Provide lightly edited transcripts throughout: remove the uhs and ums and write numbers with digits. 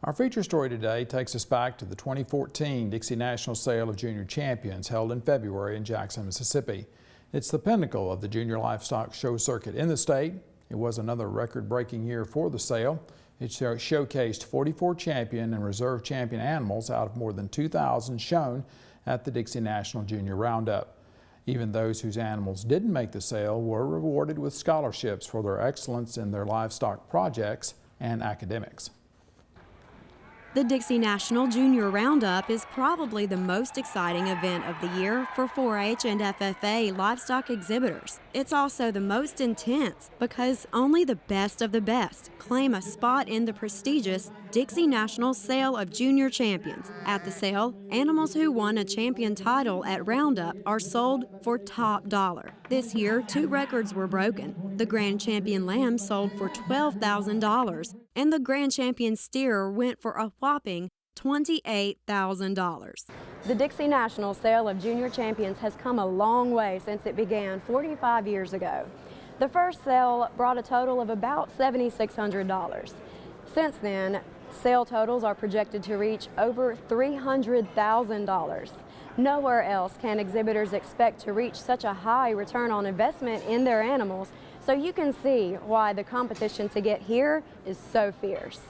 Our feature story today takes us back to the 2014 Dixie National Sale of Junior Champions held in February in Jackson, Mississippi. It's the pinnacle of the junior livestock show circuit in the state. It was another record-breaking year for the sale. It showcased 44 champion and reserve champion animals out of more than 2,000 shown at the Dixie National Junior Roundup. Even those whose animals didn't make the sale were rewarded with scholarships for their excellence in their livestock projects and academics. The Dixie National Junior Roundup is probably the most exciting event of the year for 4-H and FFA livestock exhibitors. It's also the most intense because only the best of the best claim a spot in the prestigious Dixie National Sale of Junior Champions. At the sale, animals who won a champion title at Roundup are sold for top dollar. This year, 2 records were broken. The Grand Champion lamb sold for $12,000, and the Grand Champion steer went for a whopping $28,000. The Dixie National Sale of Junior Champions has come a long way since it began 45 years ago. The first sale brought a total of about $7,600. Since then, sale totals are projected to reach over $300,000. Nowhere else can exhibitors expect to reach such a high return on investment in their animals, so you can see why the competition to get here is so fierce.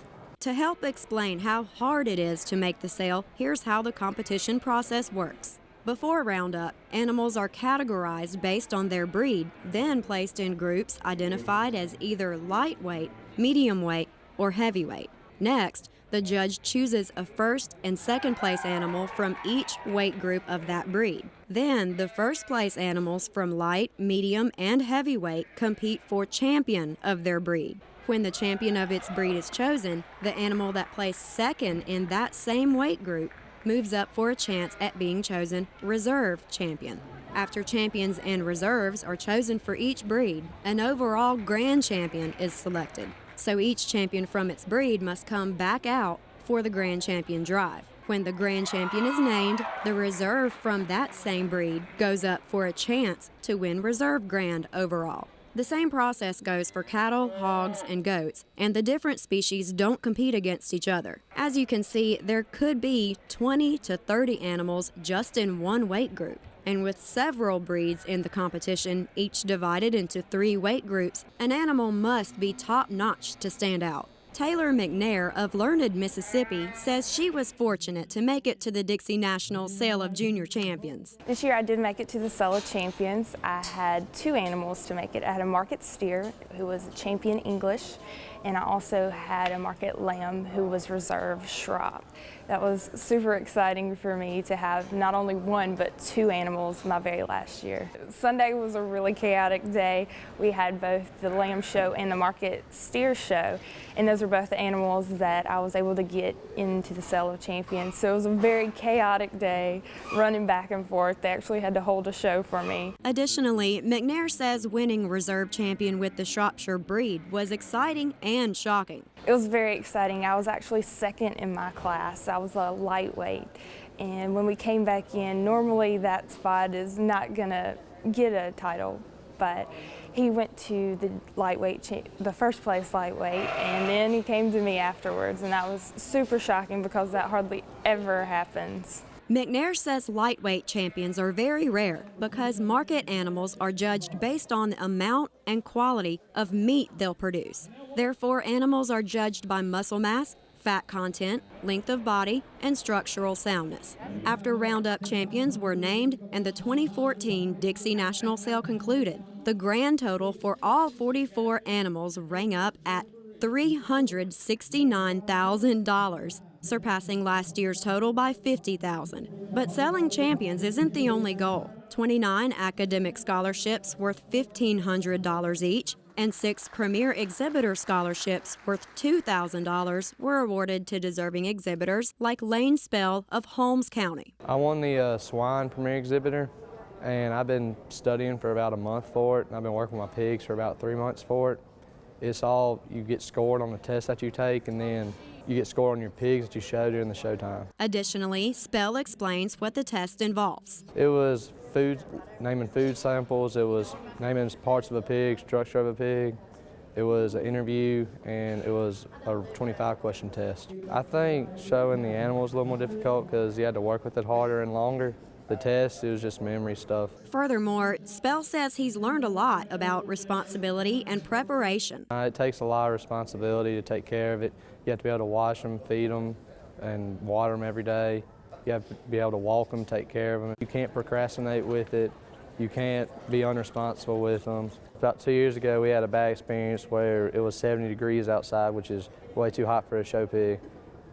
To help explain how hard it is to make the sale, here's how the competition process works. Before Roundup, animals are categorized based on their breed, then placed in groups identified as either lightweight, medium weight, or heavyweight. Next, the judge chooses a first and second place animal from each weight group of that breed. Then, the first place animals from light, medium, and heavyweight compete for champion of their breed. When the champion of its breed is chosen, the animal that placed second in that same weight group moves up for a chance at being chosen reserve champion. After champions and reserves are chosen for each breed, an overall grand champion is selected. So each champion from its breed must come back out for the grand champion drive. When the grand champion is named, the reserve from that same breed goes up for a chance to win reserve grand overall. The same process goes for cattle, hogs, and goats, and the different species don't compete against each other. As you can see, there could be 20 to 30 animals just in one weight group. And with several breeds in the competition, each divided into 3 weight groups, an animal must be top-notch to stand out. Taylor McNair of Learned, Mississippi says she was fortunate to make it to the Dixie National Sale of Junior Champions. This year I did make it to the Sale of Champions. I had 2 animals to make it. I had a market steer who was a champion English, and I also had a market lamb who was reserve Schropp. That was super exciting for me to have not only 1 but 2 animals my very last year. Sunday was a really chaotic day. We had both the lamb show and the market steer show, and those were both the animals that I was able to get into the Sale of Champions. So it was a very chaotic day, running back and forth. They actually had to hold a show for me. Additionally, McNair says winning reserve champion with the Shropshire breed was exciting and shocking. It was very exciting. I was actually second in my class. I was a lightweight, and when we came back in, normally that spot is not gonna get a title, but he went to the the first place lightweight, and then he came to me afterwards, and that was super shocking because that hardly ever happens. McNair says lightweight champions are very rare because market animals are judged based on the amount and quality of meat they'll produce. Therefore, animals are judged by muscle mass, fat content, length of body, and structural soundness. After Roundup champions were named and the 2014 Dixie National Sale concluded, the grand total for all 44 animals rang up at $369,000. Surpassing last year's total by $50,000. But selling champions isn't the only goal. 29 academic scholarships worth $1,500 each and 6 premier exhibitor scholarships worth $2,000 were awarded to deserving exhibitors like Lane Spell of Holmes County. I won the swine premier exhibitor, and I've been studying for about a month for it, and I've been working with my pigs for about 3 months for it. It's all, you get scored on the test that you take, and then you get scored on your pigs that you show during the showtime. Additionally, Spell explains what the test involves. It was food, naming food samples, it was naming parts of a pig, structure of a pig, It was an interview and it was a 25-question test. I think showing the animal was a little more difficult because you had to work with it harder and longer. The test, it was just memory stuff. Furthermore, Spell says he's learned a lot about responsibility and preparation. It takes a lot of responsibility to take care of it. You have to be able to wash them, feed them, and water them every day. You have to be able to walk them, take care of them. You can't procrastinate with it. You can't be unresponsible with them. About 2 years ago, we had a bad experience where it was 70 degrees outside, which is way too hot for a show pig.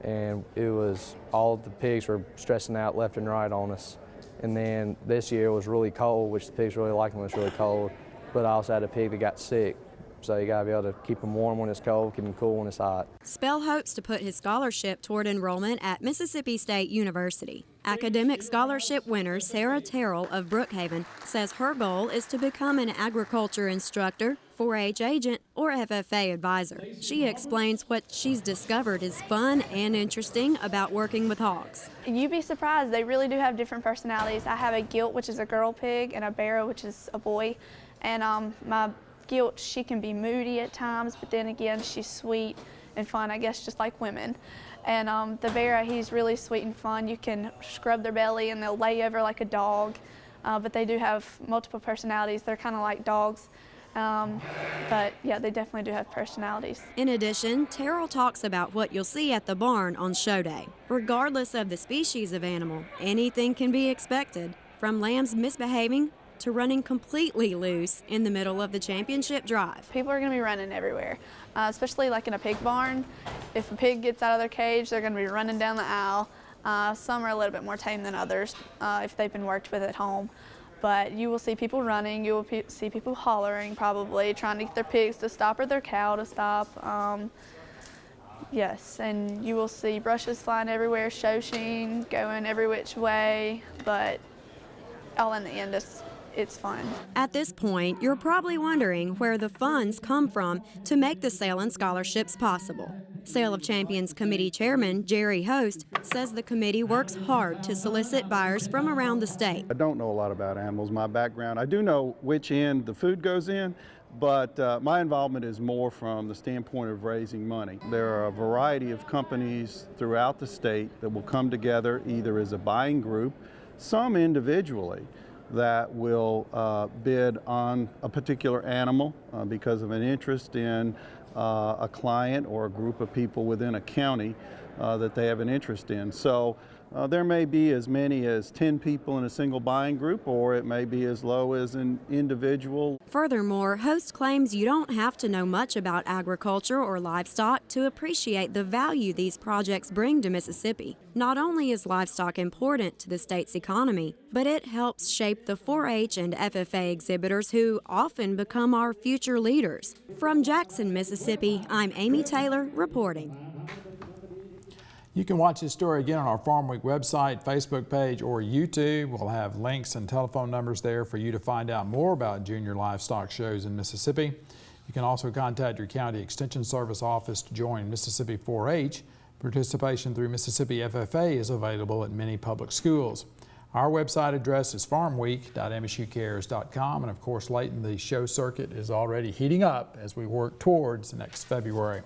And it was, all the pigs were stressing out left and right on us. And then this year was really cold, which the pigs really liked when it was really cold. But I also had a pig that got sick. So you gotta be able to keep them warm when it's cold, keep them cool when it's hot. Spell hopes to put his scholarship toward enrollment at Mississippi State University. Academic scholarship winner Sarah Terrell of Brookhaven says her goal is to become an agriculture instructor, 4-H agent, or FFA advisor. She explains what she's discovered is fun and interesting about working with hogs. You'd be surprised, they really do have different personalities. I have a gilt, which is a girl pig, and a barrow, which is a boy. And my gilt, she can be moody at times, but then again, she's sweet and fun, I guess, just like women. And the barrow, he's really sweet and fun. You can scrub their belly and they'll lay over like a dog, but they do have multiple personalities. They're kind of like dogs, but yeah, they definitely do have personalities. In addition, Terrell talks about what you'll see at the barn on show day. Regardless of the species of animal, anything can be expected, from lambs misbehaving to running completely loose in the middle of the championship drive. People are going to be running everywhere, especially like in a pig barn. If a pig gets out of their cage, they're going to be running down the aisle. Some are a little bit more tame than others if they've been worked with at home. But you will see people running, you will see people hollering probably, trying to get their pigs to stop or their cow to stop. Yes, and you will see brushes flying everywhere, show sheen, going every which way, but all in the end, it's fun. At this point, you're probably wondering where the funds come from to make the sale and scholarships possible. Sale of Champions Committee Chairman Jerry Host says the committee works hard to solicit buyers from around the state. I don't know a lot about animals. My background, I do know which end the food goes in, but my involvement is more from the standpoint of raising money. There are a variety of companies throughout the state that will come together either as a buying group, some individually, that will bid on a particular animal because of an interest in a client or a group of people within a county that they have an interest in. So there may be as many as 10 people in a single buying group, or it may be as low as an individual. Furthermore, Host claims you don't have to know much about agriculture or livestock to appreciate the value these projects bring to Mississippi. Not only is livestock important to the state's economy, but it helps shape the 4-H and FFA exhibitors who often become our future leaders. From Jackson, Mississippi, I'm Amy Taylor reporting. You can watch this story again on our Farm Week website, Facebook page, or YouTube. We'll have links and telephone numbers there for you to find out more about junior livestock shows in Mississippi. You can also contact your county extension service office to join Mississippi 4-H. Participation through Mississippi FFA is available at many public schools. Our website address is farmweek.msucares.com, and of course, Layton, the show circuit is already heating up as we work towards next February.